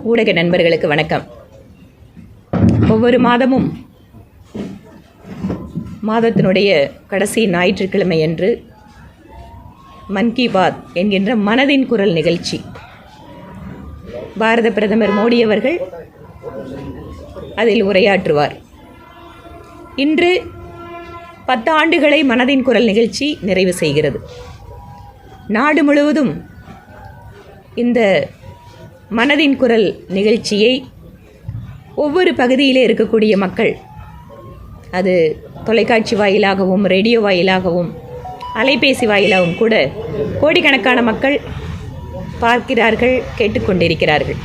ஊடக நண்பர்களுக்கு வணக்கம். ஒவ்வொரு மாதமும் மாதத்தினுடைய கடைசி ஞாயிற்றுக்கிழமை அன்று மன் கி பாத் என்கின்ற மனதின் குரல் நிகழ்ச்சி பாரத பிரதமர் மோடி அவர்கள் அதில் உரையாற்றுவார். இன்று 10 ஆண்டுகளை மனதின் குரல் நிகழ்ச்சி நிறைவு செய்கிறது. நாடு முழுவதும் இந்த மனதின் குரல் நிகழ்ச்சியை ஒவ்வொரு பகுதியிலே இருக்கக்கூடிய மக்கள், அது தொலைக்காட்சி வாயிலாகவும் ரேடியோ வாயிலாகவும் அலைபேசி வாயிலாகவும் கூட கோடிக்கணக்கான மக்கள் பார்க்கிறார்கள், கேட்டுக்கொண்டிருக்கிறார்கள்.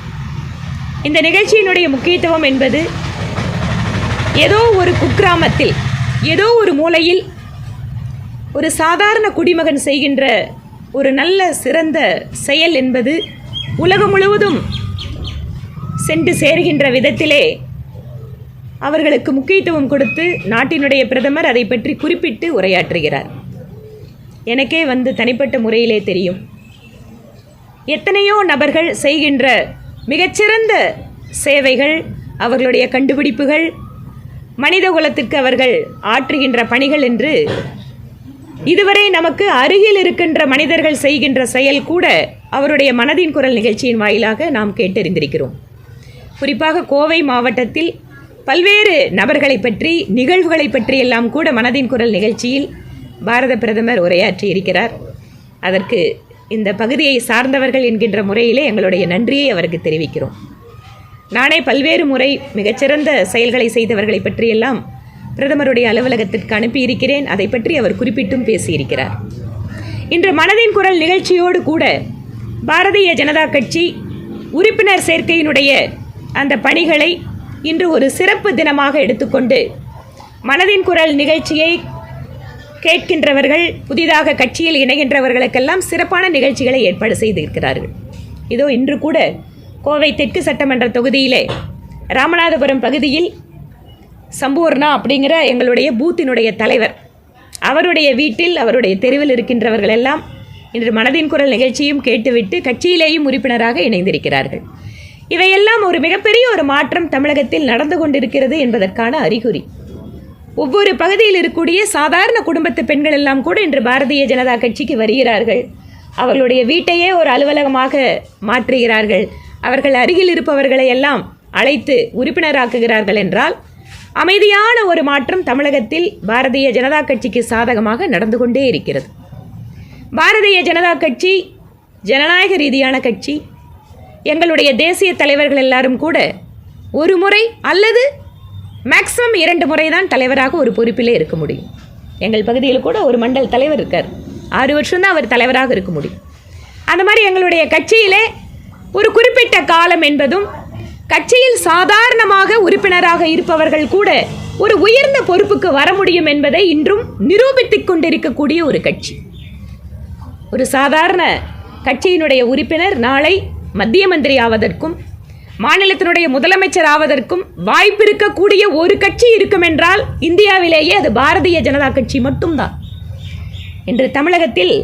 இந்த நிகழ்ச்சியினுடைய முக்கியத்துவம் என்பது ஏதோ ஒரு குக்கிராமத்தில் ஏதோ ஒரு மூலையில் ஒரு சாதாரண குடிமகன் செய்கின்ற ஒரு நல்ல சிறந்த செயல் என்பது உலகம் முழுவதும் சென்று சேர்கின்ற விதத்திலே அவர்களுக்கு முக்கியத்துவம் கொடுத்து நாட்டினுடைய பிரதமர் அதை பற்றி குறிப்பிட்டு உரையாற்றுகிறார். எனக்கே தனிப்பட்ட முறையிலே தெரியும், எத்தனையோ நபர்கள் செய்கின்ற மிகச்சிறந்த சேவைகள், அவர்களுடைய கண்டுபிடிப்புகள், மனித குலத்திற்கு அவர்கள் ஆற்றுகின்ற பணிகள் என்று இதுவரை நமக்கு அருகில் இருக்கின்ற மனிதர்கள் செய்கின்ற செயல் கூட அவருடைய மனதின் குரல் நிகழ்ச்சியின் வாயிலாக நாம் கேட்டறிந்திருக்கிறோம். குறிப்பாக கோவை மாவட்டத்தில் பல்வேறு நபர்களை பற்றி, நிகழ்வுகளை பற்றி எல்லாம் கூட மனதின் குரல் நிகழ்ச்சியில் பாரத பிரதமர் உரையாற்றி இருக்கிறார். அதற்கு இந்த பகுதியை சார்ந்தவர்கள் என்கின்ற முறையிலே எங்களுடைய நன்றியை அவருக்கு தெரிவிக்கிறோம். நானே பல்வேறு முறை மிகச்சிறந்த செயல்களை செய்தவர்களை பற்றியெல்லாம் பிரதமருடைய அலுவலகத்திற்கு அனுப்பியிருக்கிறேன். அதை பற்றி அவர் குறிப்பிட்டும் பேசியிருக்கிறார். இன்று மனதின் குரல் நிகழ்ச்சியோடு கூட பாரதிய ஜனதா கட்சி உறுப்பினர் சேர்க்கையினுடைய அந்த பணிகளை இன்று ஒரு சிறப்பு தினமாக எடுத்துக்கொண்டு மனதின் குரல் நிகழ்ச்சியை கேட்கின்றவர்கள், புதிதாக கட்சியில் இணைகின்றவர்களுக்கெல்லாம் சிறப்பான நிகழ்ச்சிகளை ஏற்பாடு செய்திருக்கிறார்கள். இதோ இன்று கூட கோவை தெற்கு சட்டமன்ற தொகுதியிலே ராமநாதபுரம் பகுதியில் சம்பூர்ணா அப்படிங்கிற எங்களுடைய பூத்தினுடைய தலைவர், அவருடைய வீட்டில், அவருடைய தெருவில் இருக்கின்றவர்கள் எல்லாம் இன்று மனதின் குரல் நிகழ்ச்சியும் கேட்டுவிட்டு கட்சியிலேயும் உறுப்பினராக இணைந்திருக்கிறார்கள். இவையெல்லாம் ஒரு மிகப்பெரிய ஒரு மாற்றம் தமிழகத்தில் நடந்து கொண்டிருக்கிறது என்பதற்கான அறிகுறி. ஒவ்வொரு பகுதியில் இருக்கக்கூடிய சாதாரண குடும்பத்து பெண்கள் எல்லாம் கூட இன்று பாரதிய ஜனதா கட்சிக்கு வருகிறார்கள். அவர்களுடைய வீட்டையே ஒரு அலுவலகமாக மாற்றுகிறார்கள். அவர்கள் அருகில் இருப்பவர்களை எல்லாம் அழைத்து உறுப்பினராக்குகிறார்கள் என்றால் அமைதியான ஒரு மாற்றம் தமிழகத்தில் பாரதிய ஜனதா கட்சிக்கு சாதகமாக நடந்து கொண்டே இருக்கிறது. பாரதிய ஜனதா கட்சி ஜனநாயக ரீதியான கட்சி. எங்களுடைய தேசிய தலைவர்கள் எல்லாரும் கூட ஒரு முறை அல்லது மேக்ஸிமம் 2 முறை தான் தலைவராக ஒரு பொறுப்பிலே இருக்க முடியும். எங்கள் பகுதியில் கூட ஒரு மண்டல் தலைவர் இருக்கார், 6 வருஷம்தான் அவர் தலைவராக இருக்க முடியும். அந்த மாதிரி எங்களுடைய கட்சியிலே ஒரு குறிப்பிட்ட காலம் என்பதும், கட்சியில் சாதாரணமாக உறுப்பினராக இருப்பவர்கள் கூட ஒரு உயர்ந்த பொறுப்புக்கு வர முடியும் என்பதை இன்றும் நிரூபித்துக் கொண்டிருக்கக்கூடிய ஒரு கட்சி. ஒரு சாதாரண கட்சியினுடைய உறுப்பினர் நாளை மத்திய மந்திரி ஆவதற்கும் மாநிலத்தினுடைய முதலமைச்சர் ஆவதற்கும் வாய்ப்பு இருக்கக்கூடிய ஒரு கட்சி இருக்கும் என்றால் இந்தியாவிலேயே அது பாரதிய ஜனதா கட்சி மட்டும்தான் என்று தமிழகத்தில்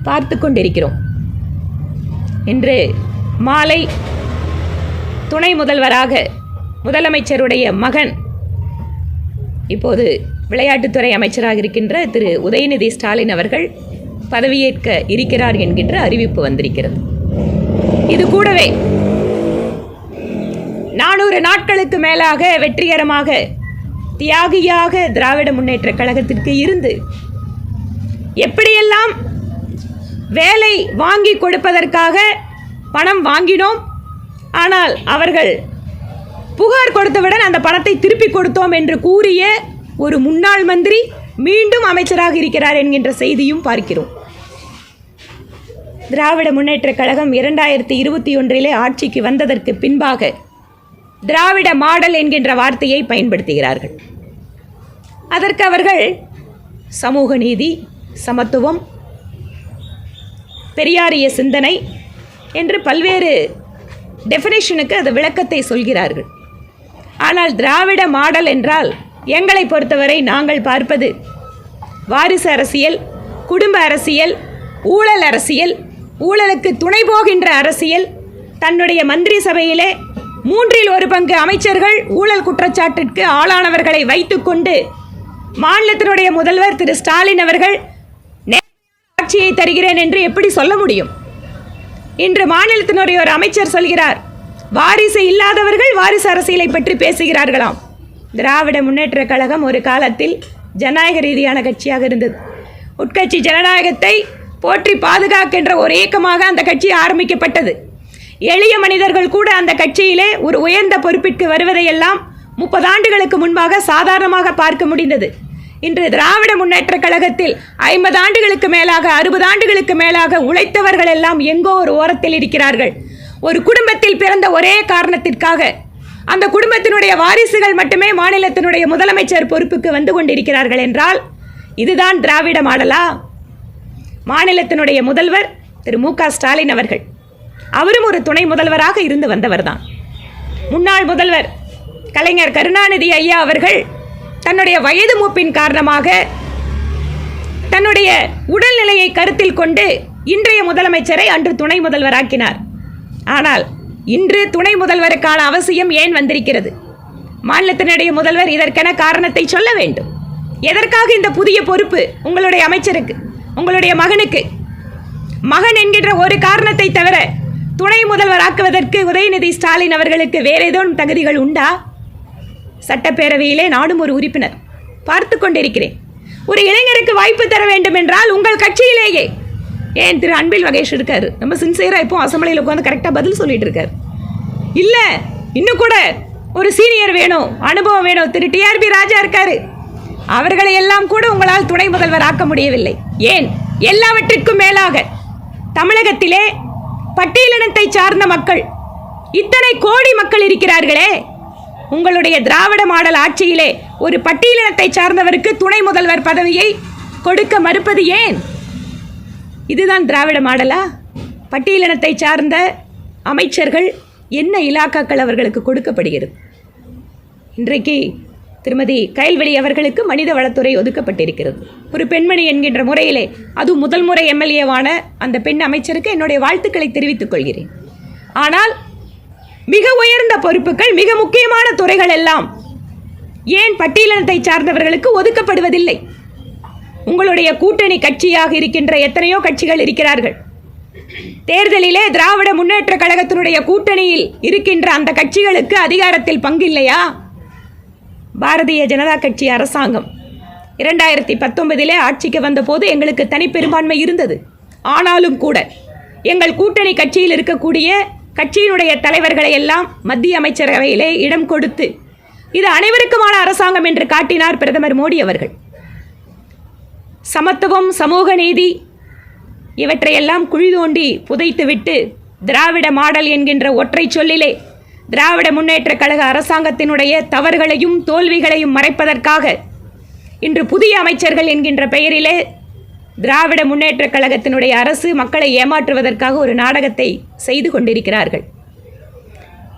பார்த்து கொண்டிருக்கிறோம். இன்று மாலை துணை முதல்வராக முதலமைச்சருடைய மகன், இப்போது விளையாட்டுத்துறை அமைச்சராக இருக்கின்ற திரு உதயநிதி ஸ்டாலின் அவர்கள் பதவியேற்க இருக்கிறார் என்கின்ற அறிவிப்பு வந்திருக்கிறது. இது கூடவே 400 நாட்களுக்கு மேலாக வெற்றிகரமாக தியாகியாக திராவிட முன்னேற்ற கழகத்திற்கு இருந்து எப்படியெல்லாம் வேலை வாங்கி கொடுப்பதற்காக பணம் வாங்கினோம், ஆனால் அவர்கள் புகார் கொடுத்தவுடன் அந்த பணத்தை திருப்பி கொடுத்தோம் என்று கூறிய ஒரு முன்னாள் மந்திரி மீண்டும் அமைச்சராக இருக்கிறார் என்கின்ற செய்தியும் பார்க்கிறோம். திராவிட முன்னேற்ற கழகம் 2021 ஆட்சிக்கு வந்ததற்கு பின்பாக திராவிட மாடல் என்கின்ற வார்த்தையை பயன்படுத்துகிறார்கள். அதற்கு அவர்கள் சமூக நீதி, சமத்துவம், பெரியாரிய சிந்தனை என்று பல்வேறு டெஃபினேஷனுக்கு அது விளக்கத்தை சொல்கிறார்கள். ஆனால் திராவிட மாடல் என்றால் எங்களை பொறுத்தவரை நாங்கள் பார்ப்பது வாரிசு அரசியல், குடும்ப அரசியல், ஊழல் அரசியல், ஊழலுக்கு துணை போகின்ற அரசியல், தன்னுடைய மந்திரி சபையிலே 1/3 அமைச்சர்கள் ஊழல் குற்றச்சாட்டிற்கு ஆளானவர்களை வைத்துக்கொண்டு மாநிலத்தினுடைய முதல்வர் திரு ஸ்டாலின் அவர்கள் ஆட்சியை தருகிறேன் என்று எப்படி சொல்ல முடியும்? இன்று மாநிலத்தினுடைய ஒரு அமைச்சர் சொல்கிறார், வாரிசு இல்லாதவர்கள் வாரிசு அரசியலை பற்றி பேசுகிறார்களாம். திராவிட முன்னேற்ற கழகம் ஒரு காலத்தில் ஜனநாயக ரீதியான கட்சியாக இருந்தது. உட்கட்சி ஜனநாயகத்தை போற்றி பாதுகாக்கின்ற ஒரு இயக்கமாக அந்த கட்சி ஆரம்பிக்கப்பட்டது. எளிய மனிதர்கள் கூட அந்த கட்சியிலே ஒரு உயர்ந்த பொறுப்பிற்கு வருவதையெல்லாம் 30 ஆண்டுகளுக்கு முன்பாக சாதாரணமாக பார்க்க முடிந்தது. இன்று திராவிட முன்னேற்ற கழகத்தில் 50 ஆண்டுகளுக்கு மேலாக 60 ஆண்டுகளுக்கு மேலாக உழைத்தவர்கள் எல்லாம் எங்கோ ஒரு ஓரத்தில் இருக்கிறார்கள். ஒரு குடும்பத்தில் பிறந்த ஒரே காரணத்திற்காக அந்த குடும்பத்தினுடைய வாரிசுகள் மட்டுமே மாநிலத்தினுடைய முதலமைச்சர் பொறுப்புக்கு வந்து கொண்டிருக்கிறார்கள் என்றால் இதுதான் திராவிட மாடலா? மாநிலத்தினுடைய முதல்வர் திரு மு க ஸ்டாலின் அவர்கள், அவரும் ஒரு துணை முதல்வராக இருந்து வந்தவர் தான். முன்னாள் முதல்வர் கலைஞர் கருணாநிதி ஐயா அவர்கள் தன்னுடைய வயது மூப்பின் காரணமாக தன்னுடைய உடல்நிலையை கருத்தில் கொண்டு இன்றைய முதலமைச்சரை அன்று துணை முதல்வராக்கினார். ஆனால் இன்று துணை முதல்வருக்கான அவசியம் ஏன் வந்திருக்கிறது? மாநிலத்தினுடைய முதல்வர் இதற்கென காரணத்தை சொல்ல வேண்டும். எதற்காக இந்த புதிய பொறுப்பு உங்களுடைய அமைச்சருக்கு, உங்களுடைய மகனுக்கு? மகன் என்கின்ற ஒரு காரணத்தை தவிர துணை முதல்வராக்குவதற்கு உதயநிதி ஸ்டாலின் அவர்களுக்கு வேற ஏதேனும் தகுதிகள் உண்டா? சட்டப்பேரவையிலே நானும் ஒரு உறுப்பினர் பார்த்து கொண்டிருக்கிறேன். ஒரு இளைஞருக்கு வாய்ப்பு தர வேண்டும் என்றால் உங்கள் கட்சியிலேயே, ஏன் திரு அன்பில் மகேஷ் இருக்காரு, நம்ம சின்சியராக இப்போ அசம்பிளியில் உட்காந்து கரெக்டாக பதில் சொல்லிட்டு இருக்காரு. இல்லை, இன்னும் கூட ஒரு சீனியர் வேணும், அனுபவம் வேணும். திரு டிஆர்பி ராஜா இருக்காரு, அவர்களை எல்லாம் கூட உங்களால் துணை முதல்வர் ஆக்க முடியவில்லை. ஏன்? எல்லாவற்றிற்கும் மேலாக தமிழகத்திலே பட்டியலினத்தை சார்ந்த மக்கள், இத்தனை கோடி மக்கள் இருக்கிறார்களே, உங்களுடைய திராவிட மாடல் ஆட்சியிலே ஒரு பட்டியலினத்தை சார்ந்தவருக்கு துணை முதல்வர் பதவியை கொடுக்க மறுப்பது ஏன்? இதுதான் திராவிட மாடலா? பட்டியலினத்தை சார்ந்த அமைச்சர்கள் என்ன இலாக்காக்கள் அவர்களுக்கு கொடுக்கப்படுகிறது? இன்றைக்கு திருமதி கயல்வெளி அவர்களுக்கு மனித வளத்துறை ஒதுக்கப்பட்டிருக்கிறது. ஒரு பெண்மணி என்கின்ற முறையிலே, அது முதல் முறை எம்எல்ஏவான அந்த பெண் அமைச்சருக்கு என்னுடைய வாழ்த்துக்களை தெரிவித்துக் கொள்கிறேன். ஆனால் மிக உயர்ந்த பொறுப்புகள், மிக முக்கியமான துறைகள் எல்லாம் ஏன் பட்டியலினத்தை சார்ந்தவர்களுக்கு ஒதுக்கப்படுவதில்லை? உங்களுடைய கூட்டணி கட்சியாக இருக்கின்ற எத்தனையோ கட்சிகள் இருக்கிறார்கள். தேர்தலிலே திராவிட முன்னேற்ற கழகத்தினுடைய கூட்டணியில் இருக்கின்ற அந்த கட்சிகளுக்கு அதிகாரத்தில் பங்கு இல்லையா? பாரதிய ஜனதா கட்சி அரசாங்கம் 2019 ஆட்சிக்கு வந்தபோது எங்களுக்கு தனிப்பெரும்பான்மை இருந்தது. ஆனாலும் கூட எங்கள் கூட்டணி கட்சியில் இருக்கக்கூடிய கட்சியினுடைய தலைவர்களை எல்லாம் மத்திய அமைச்சரவையிலே இடம் கொடுத்து இது அனைவருக்குமான அரசாங்கம் என்று காட்டினார் பிரதமர் மோடி அவர்கள். சமத்துவம், சமூக நீதி இவற்றையெல்லாம் குழி தோண்டி புதைத்துவிட்டு திராவிட மாடல் என்கின்ற ஒற்றை சொல்லிலே திராவிட முன்னேற்ற கழக அரசாங்கத்தினுடைய தவறுகளையும் தோல்விகளையும் மறைப்பதற்காக இன்று புதிய அமைச்சர்கள் என்கின்ற பெயரிலே திராவிட முன்னேற்ற கழகத்தினுடைய அரசு மக்களை ஏமாற்றுவதற்காக ஒரு நாடகத்தை செய்து கொண்டிருக்கிறார்கள்.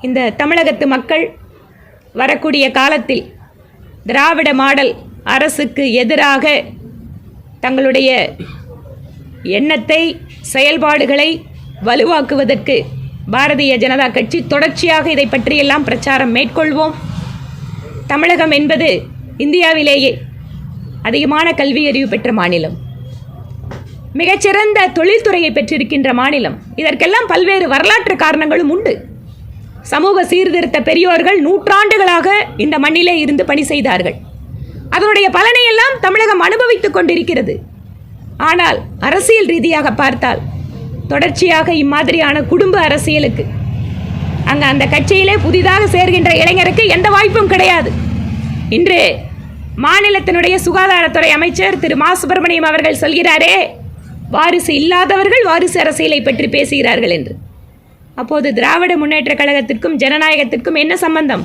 இந்த தமிழகத்து மக்கள் வரக்கூடிய காலத்தில் திராவிட மாடல் அரசுக்கு எதிராக தங்களுடைய எண்ணத்தை, செயல்பாடுகளை வலுவாக்குவதற்கு பாரதிய ஜனதா கட்சி தொடர்ச்சியாக இதை பற்றியெல்லாம் பிரச்சாரம் மேற்கொள்வோம். தமிழகம் என்பது இந்தியாவிலேயே அதிகமான கல்வி அறிவு பெற்ற மாநிலம், மிகச்சிறந்த தொழில்துறையை பெற்றிருக்கின்ற மாநிலம். இதற்கெல்லாம் பல்வேறு வரலாற்று காரணங்களும் உண்டு. சமூக சீர்திருத்த பெரியோர்கள் நூற்றாண்டுகளாக இந்த மண்ணிலே இருந்து பணி செய்தார்கள். அதனுடைய பலனையெல்லாம் தமிழகம் அனுபவித்துக் கொண்டிருக்கிறது. ஆனால் அரசியல் ரீதியாக பார்த்தால் தொடர்ச்சியாக இம்மாதிரியான குடும்ப அரசியலுக்கு அந்த கட்சியிலே புதிதாக சேர்கின்ற இளைஞருக்கு எந்த வாய்ப்பும் கிடையாது. இன்று மாநிலத்தினுடைய சுகாதாரத்துறை அமைச்சர் திரு மா சுப்பிரமணியம் அவர்கள் சொல்கிறாரே, வாரிசு இல்லாதவர்கள் வாரிசு அரசியலை பற்றி பேசுகிறார்கள் என்று. அப்போது திராவிட முன்னேற்ற கழகத்திற்கும் ஜனநாயகத்திற்கும் என்ன சம்பந்தம்?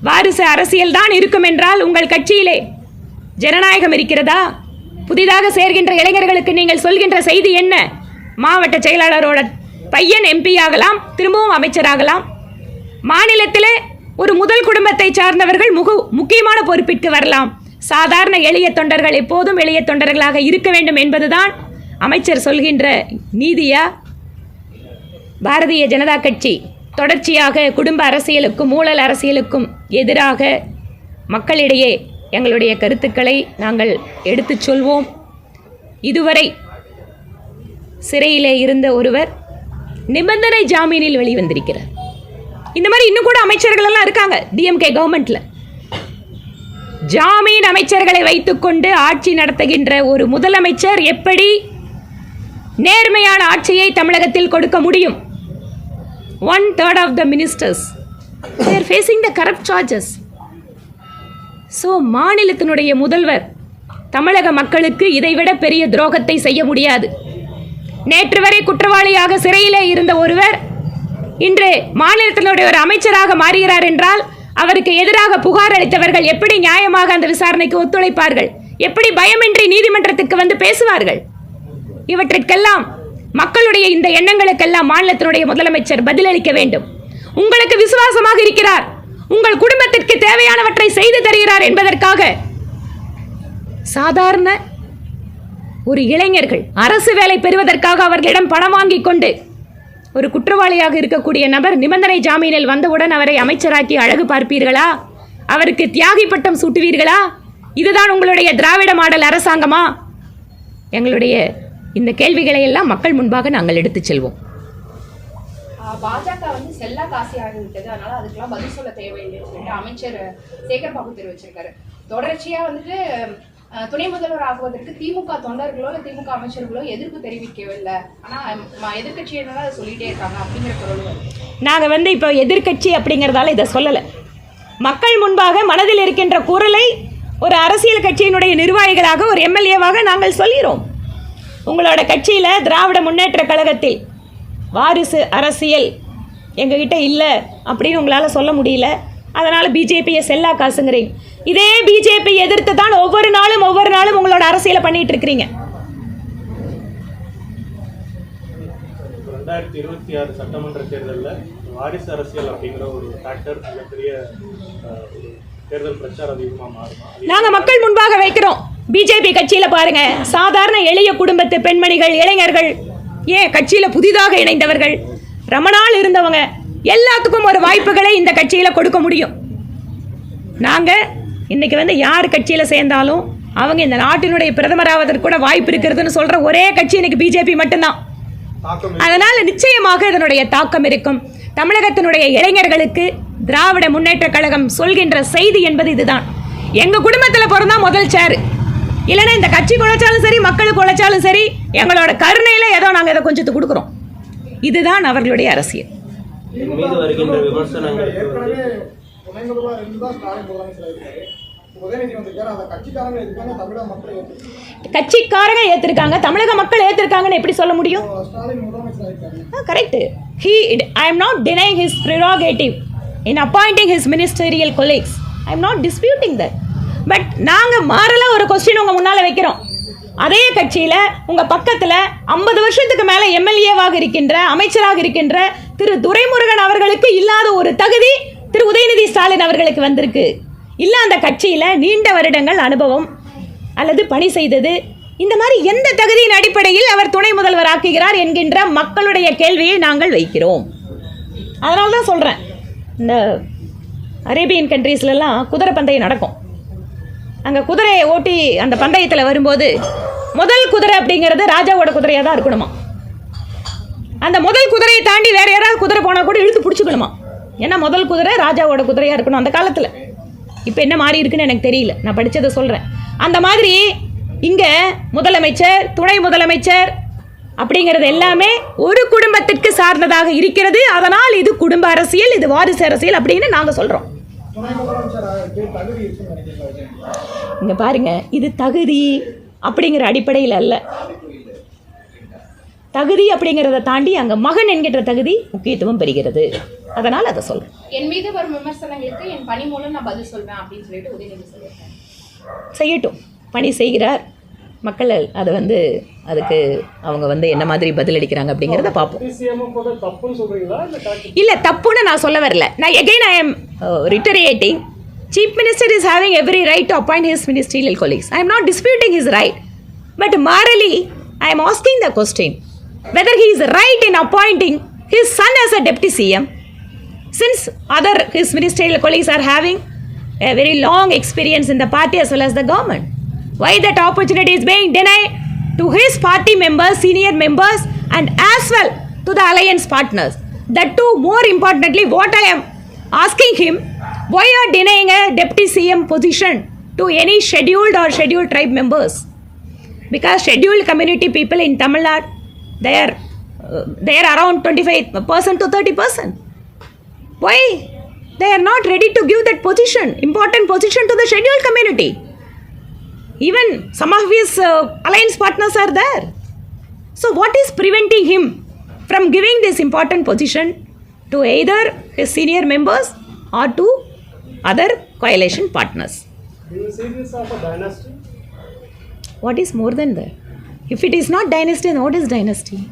வாரிசு அரசியல் தான் இருக்கும் என்றால் உங்கள் கட்சியிலே ஜனநாயகம் இருக்கிறதா? புதிதாக சேர்கின்ற இளைஞர்களுக்கு நீங்கள் சொல்கின்ற செய்தி என்ன? மாவட்ட செயலாளரோட பையன் எம்பி ஆகலாம், திரும்பவும் அமைச்சராகலாம். மாநிலத்திலே ஒரு முதல் குடும்பத்தை சார்ந்தவர்கள் முக்கியமான பொறுப்பிற்கு வரலாம். சாதாரண எளிய தொண்டர்கள் எப்போதும் எளிய தொண்டர்களாக இருக்க வேண்டும் என்பதுதான் அமைச்சர் சொல்கின்ற நீதியா? பாரதிய ஜனதா கட்சி தொடர்ச்சியாக குடும்ப அரசியலுக்கும் ஊழல் அரசியலுக்கும் எதிராக மக்களிடையே எங்களுடைய கருத்துக்களை நாங்கள் எடுத்துச் சொல்வோம். இதுவரை சிறையிலே இருந்த ஒருவர் நிபந்தனை ஜாமீனில் வெளிவந்திருக்கிறார். இந்த மாதிரி இன்னும் கூட அமைச்சர்கள் எல்லாம் இருக்காங்க டிஎம்கே கவர்மெண்ட்ல. ஜாமீன் அமைச்சர்களை வைத்துக்கொண்டு ஆட்சி நடத்துகின்ற ஒரு முதலமைச்சர் எப்படி நேர்மையான ஆட்சியை தமிழகத்தில் கொடுக்க முடியும்? 1/3 of the ministers they are facing the corrupt charges. So மாநிலத்தினுடைய முதல்வர் தமிழக மக்களுக்கு இதைவிட பெரிய துரோகத்தை செய்ய முடியாது. நேற்று வரை குற்றவாளியாக சிறையிலே இருந்த ஒருவர் இன்று மாநிலத்தினுடைய ஒரு அமைச்சராக மாறுகிறார் என்றால் அவருக்கு எதிராக புகார் அளித்தவர்கள் எப்படி நியாயமாக அந்த விசாரணைக்கு ஒத்துழைப்பார்கள்? எப்படி பயமின்றி நீதிமன்றத்துக்கு வந்து பேசுவார்கள்? இவற்றிற்கெல்லாம் மக்களுடைய இந்த எண்ணங்களுக்கெல்லாம் மாநிலத்தினுடைய முதலமைச்சர் பதிலளிக்க வேண்டும். உங்களுக்கு விசுவாசமாக இருக்கிறார், உங்கள் குடும்பத்திற்கு தேவையானவற்றை செய்து தருகிறார் என்பதற்காக சாதாரண ஒரு இளைஞர்கள் அரசு வேலை பெறுவதற்காக அவர்களிடம் பணம் வாங்கிக் கொண்டு ஒரு குற்றவாளியாக இருக்கக்கூடிய நபர் நிபந்தனை ஜாமீனில் வந்தவுடன் அவரை அமைச்சராக்கி அழகு பார்ப்பீர்களா? அவருக்கு தியாகி பட்டம் சூட்டுவீர்களா? இதுதான் உங்களுடைய திராவிட மாடல் அரசாங்கமா? எங்களுடைய இந்த கேள்விகளை எல்லாம் மக்கள் முன்பாக நாங்கள் எடுத்துச் செல்வோம். பாஜக வந்து செல்லா காசி ஆகிவிட்டது, அதனால அதுக்கெல்லாம் பதில் சொல்ல தேவையில்லைன்னு சொல்லிட்டு அமைச்சர் சேகர் பாபு தெரிவிச்சிருக்காரு. தொடர்ச்சியா வந்துட்டு துணை முதல்வர் ஆகுவதற்கு திமுக தொண்டர்களோ இல்லை திமுக அமைச்சர்களோ எதிர்ப்பு தெரிவிக்கவில்லை, ஆனால் எதிர்கட்சியினால அதை சொல்லிட்டே இருக்காங்க அப்படிங்கிற பொருள் வருது. நாங்கள் வந்து இப்போ எதிர்கட்சி அப்படிங்கிறதால இதை சொல்லலை. மக்கள் முன்பாக மனதில் இருக்கின்ற குரலை ஒரு அரசியல் கட்சியினுடைய நிர்வாகிகளாக ஒரு எம்எல்ஏவாக நாங்கள் சொல்கிறோம். உங்களோட கட்சியில் திராவிட முன்னேற்ற கழகத்தில் வாரிசு அரசியல் எங்ககிட்ட இல்லை அப்படின்னு உங்களால் சொல்ல முடியல, அதனால் பிஜேபியை செல்லா காசுங்கிறீங்க. இதே பிஜேபி எதிர்த்து தான் ஒவ்வொரு நாளும் உங்களோட அரசியலை பண்ணிட்டு இருக்கிறீங்க. 2026 சட்டமன்ற தேர்தலில் வாரிசு அரசியல் அப்படிங்கிற ஒரு ஃபேக்டர் மிகப்பெரிய தேர்தல் பிரச்சாரம் அதிகமாக மாறுமா? நாங்கள் மக்கள் முன்பாக வைக்கிறோம். பிஜேபி கட்சியில் பாருங்க, சாதாரண எளிய குடும்பத்து பெண்மணிகள், இளைஞர்கள், ஏன் கட்சியில் புதிதாக இணைந்தவர்கள், ரொம்ப நாள் இருந்தவங்க, எல்லாத்துக்கும் ஒரு வாய்ப்புகளை இந்த கட்சியில் கொடுக்க முடியும். நாங்கள் இன்னைக்கு வந்து யார் கட்சியில் சேர்ந்தாலும் அவங்க இந்த நாட்டினுடைய பிரதமராவதற்கு கூட வாய்ப்பு இருக்கிறதுன்னு சொல்கிற ஒரே கட்சி இன்னைக்கு பிஜேபி மட்டும்தான். அதனால் நிச்சயமாக இதனுடைய தாக்கம் இருக்கும். தமிழகத்தினுடைய இளைஞர்களுக்கு திராவிட முன்னேற்ற கழகம் சொல்கின்ற செய்தி என்பது இதுதான். எங்கள் குடும்பத்தில் பிறந்தா முதல் சேரு, இல்லைன்னா இந்த கட்சி குழைச்சாலும் சரி, மக்களுக்கு உழைச்சாலும் சரி, எங்களோட கருணையில் ஏதோ நாங்கள் இதை கொஞ்சத்து கொடுக்குறோம். இதுதான் அவர்களுடைய அரசியல். கட்சிக்காரங்க ஏற்றிருக்காங்க, தமிழக மக்கள் ஏற்றிருக்காங்கன்னு எப்படி சொல்ல முடியும்? Correct. I am not denying his prerogative in appointing his ministerial colleagues. I am not disputing that. But நாங்கள் மாறலாம் ஒரு கொஸ்டின் உங்கள் முன்னால் வைக்கிறோம். அதே கட்சியில் உங்கள் பக்கத்தில் 50 வருஷத்துக்கு மேலே எம்எல்ஏவாக இருக்கின்ற, அமைச்சராக இருக்கின்ற திரு துரைமுருகன் அவர்களுக்கு இல்லாத ஒரு தகுதி திரு உதயநிதி ஸ்டாலின் அவர்களுக்கு வந்திருக்கு. இல்லை அந்த கட்சியில் நீண்ட வருடங்கள் அனுபவம் அல்லது பணி செய்தது, இந்த மாதிரி எந்த தகுதியின் அடிப்படையில் அவர் துணை முதல்வர் ஆக்குகிறார் என்கின்ற மக்களுடைய கேள்வியை நாங்கள் வைக்கிறோம். அதனால தான் சொல்கிறேன், இந்த அரேபியன் கண்ட்ரீஸ்லாம் குதிரை பந்தயம் நடக்கும். அங்கே குதிரையை ஓட்டி அந்த பந்தயத்தில் வரும்போது முதல் குதிரை அப்படிங்கிறது ராஜாவோட குதிரையாக தான் இருக்கணுமா. அந்த முதல் குதிரையை தாண்டி வேறு யாராவது குதிரை போனால் கூட இழுத்து பிடிச்சிக்கணுமா. ஏன்னா முதல் குதிரை ராஜாவோட குதிரையாக இருக்கணும் அந்த காலத்தில். இப்போ என்ன மாறி இருக்குன்னு எனக்கு தெரியல, நான் படித்ததை சொல்கிறேன். அந்த மாதிரி இங்கே முதலமைச்சர், துணை முதலமைச்சர் அப்படிங்கிறது எல்லாமே ஒரு குடும்பத்திற்கு சார்ந்ததாக இருக்கிறது. அதனால் இது குடும்ப அரசியல், இது வாரிசு அரசியல் அப்படின்னு நாங்கள் சொல்கிறோம். இங்க பாருங்க, இது தகுதி அப்படிங்கிற அடிப்படையில் அல்ல. தகுதி அப்படிங்கிறத தாண்டி அங்க மகன் என்கின்ற தகுதி முக்கியத்துவம் பெறுகிறது. அதனால் அதை சொல்றேன். என் மீது வரும் விமர்சனங்களுக்கு என் பணி மூலம் நான் பதில் சொல்வேன் அப்படின்னு சொல்லிட்டு உதயநிதி சொல்லியிருக்கேன். செய்யட்டும், பணி செய்கிறார். மக்கள் அதை வந்து அதுக்கு அவங்க வந்து என்ன மாதிரி பதிலளிக்கிறாங்க அப்படிங்கிறத பார்ப்போம். இல்லை, தப்புன்னு நான் சொல்ல வரல. நான் again I am reiterating, Chief Minister is having every right to appoint his ministerial colleagues. I am not disputing his right. But morally, I am asking the question whether he is right in appointing his son as a deputy CM, since his ministerial colleagues are having a very long experience in the party as well as the government, why that opportunity is being denied to his party members, senior members, and as well to the alliance partners? That too, more importantly, what I am asking him, why you are denying a deputy CM position to any scheduled or scheduled tribe members? Because scheduled community people in Tamil Nadu, they are around 25% to 30%. Why they are not ready to give that position, important position, to the scheduled community? Even some of his alliance partners are there. So what is preventing him from giving this important position to either his senior members or to other coalition partners? Do you see this as a dynasty? What is more than that? If it is not dynasty, then what is dynasty?